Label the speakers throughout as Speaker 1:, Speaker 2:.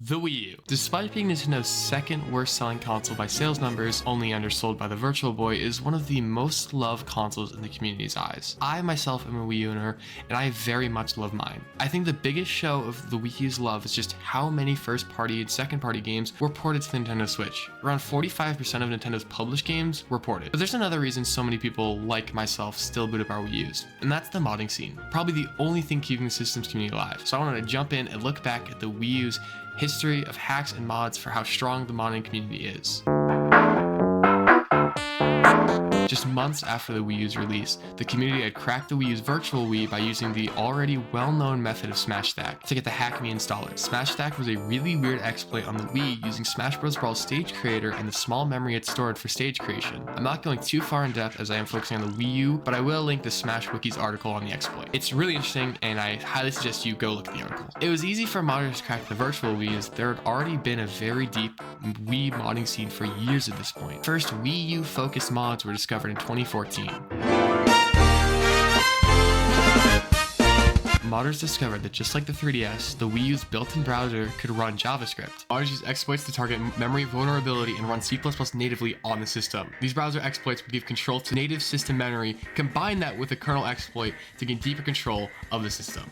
Speaker 1: The Wii U. Despite being Nintendo's second worst selling console by sales numbers, only undersold by the Virtual Boy, is one of the most loved consoles in the community's eyes. I myself am a Wii U owner, and I very much love mine. I think the biggest show of the Wii U's love is just how many first-party and second-party games were ported to the Nintendo Switch. Around 45% of Nintendo's published games were ported. But there's another reason so many people, like myself, still boot up our Wii U's, and that's the modding scene. Probably the only thing keeping the system's community alive. So I wanted to jump in and look back at the Wii U's history of hacks and mods for how strong the modding community is. Just months after the Wii U's release, the community had cracked the Wii U's Virtual Wii by using the already well-known method of SmashStack to get the Hack Me installer. SmashStack was a really weird exploit on the Wii using Smash Bros. Brawl's stage creator and the small memory it stored for stage creation. I'm not going too far in depth as I am focusing on the Wii U, but I will link the Smash Wiki's article on the exploit. It's really interesting, and I highly suggest you go look at the article. It was easy for modders to crack the Virtual Wii as there had already been a very deep Wii modding scene for years at this point. First Wii U focused mods were discovered in 2014. Modders discovered that just like the 3DS, the Wii U's built-in browser could run JavaScript. Modders used exploits to target memory vulnerability and run C++ natively on the system. These browser exploits would give control to native system memory, combine that with a kernel exploit to gain deeper control of the system.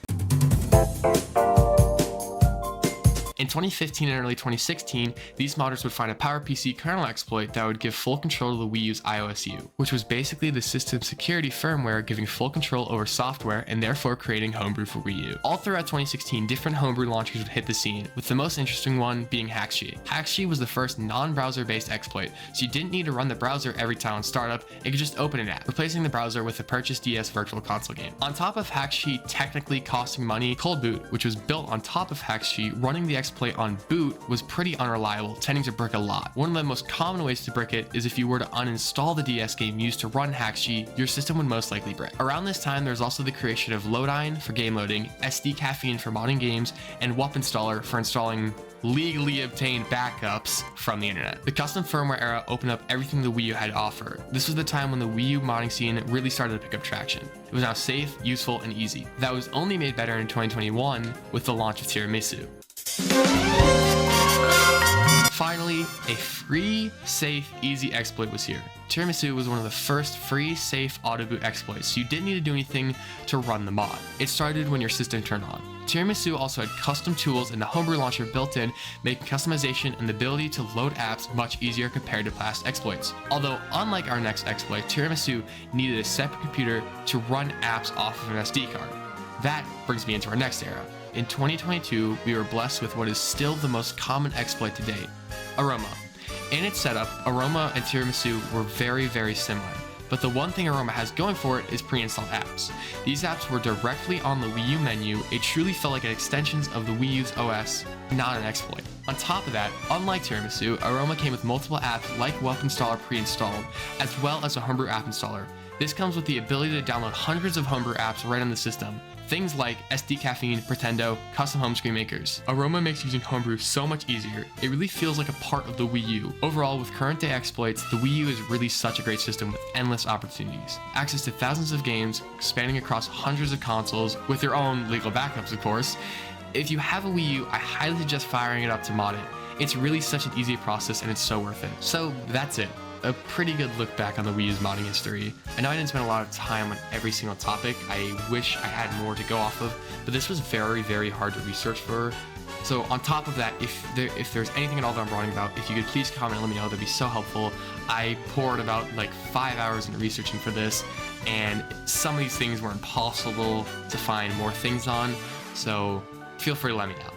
Speaker 1: In 2015 and early 2016, these modders would find a PowerPC kernel exploit that would give full control to the Wii U's iOS U, which was basically the system's security firmware giving full control over software and therefore creating homebrew for Wii U. All throughout 2016, different homebrew launchers would hit the scene, with the most interesting one being Hackshi. Hackshi was the first non-browser based exploit, so you didn't need to run the browser every time on startup, it could just open an app, replacing the browser with a purchased DS Virtual Console game. On top of Hackshi technically costing money, Cold Boot, which was built on top of Hackshi, running the exploit on boot was pretty unreliable, tending to brick a lot. One of the most common ways to brick it is if you were to uninstall the DS game used to run Hackshi, your system would most likely brick. Around this time, there was also the creation of Loadine for game loading, SD Caffeine for modding games, and WUP Installer for installing legally obtained backups from the internet. The custom firmware era opened up everything the Wii U had to offer. This was the time when the Wii U modding scene really started to pick up traction. It was now safe, useful, and easy. That was only made better in 2021 with the launch of Tiramisu. Finally, a free, safe, easy exploit was here. Tiramisu was one of the first free, safe auto boot exploits, so you didn't need to do anything to run the mod. It started when your system turned on. Tiramisu also had custom tools and the homebrew launcher built in, making customization and the ability to load apps much easier compared to past exploits. Although, unlike our next exploit, Tiramisu needed a separate computer to run apps off of an SD card. That brings me into our next era. In 2022, we were blessed with what is still the most common exploit to date, Aroma. In its setup, Aroma and Tiramisu were very, very similar, but the one thing Aroma has going for it is pre-installed apps. These apps were directly on the Wii U menu. It truly felt like an extension of the Wii U's OS, not an exploit. On top of that, unlike Tiramisu, Aroma came with multiple apps like WUP Installer pre-installed, as well as a homebrew app installer. This comes with the ability to download hundreds of homebrew apps right on the system. Things like SD Caffeine, Pretendo, custom home screen makers. Aroma makes using homebrew so much easier. It really feels like a part of the Wii U. Overall, with current day exploits, the Wii U is really such a great system with endless opportunities. Access to thousands of games, spanning across hundreds of consoles, with their own legal backups of course. If you have a Wii U, I highly suggest firing it up to mod it. It's really such an easy process and it's so worth it. So that's it. A pretty good look back on the Wii U's modding history. I know I didn't spend a lot of time on every single topic. I wish I had more to go off of, but this was very, very hard to research for. So on top of that, if there's anything at all that I'm wrong about, if you could please comment and let me know, that'd be so helpful. I poured about like 5 hours into researching for this, and some of these things were impossible to find more things on, so feel free to let me know.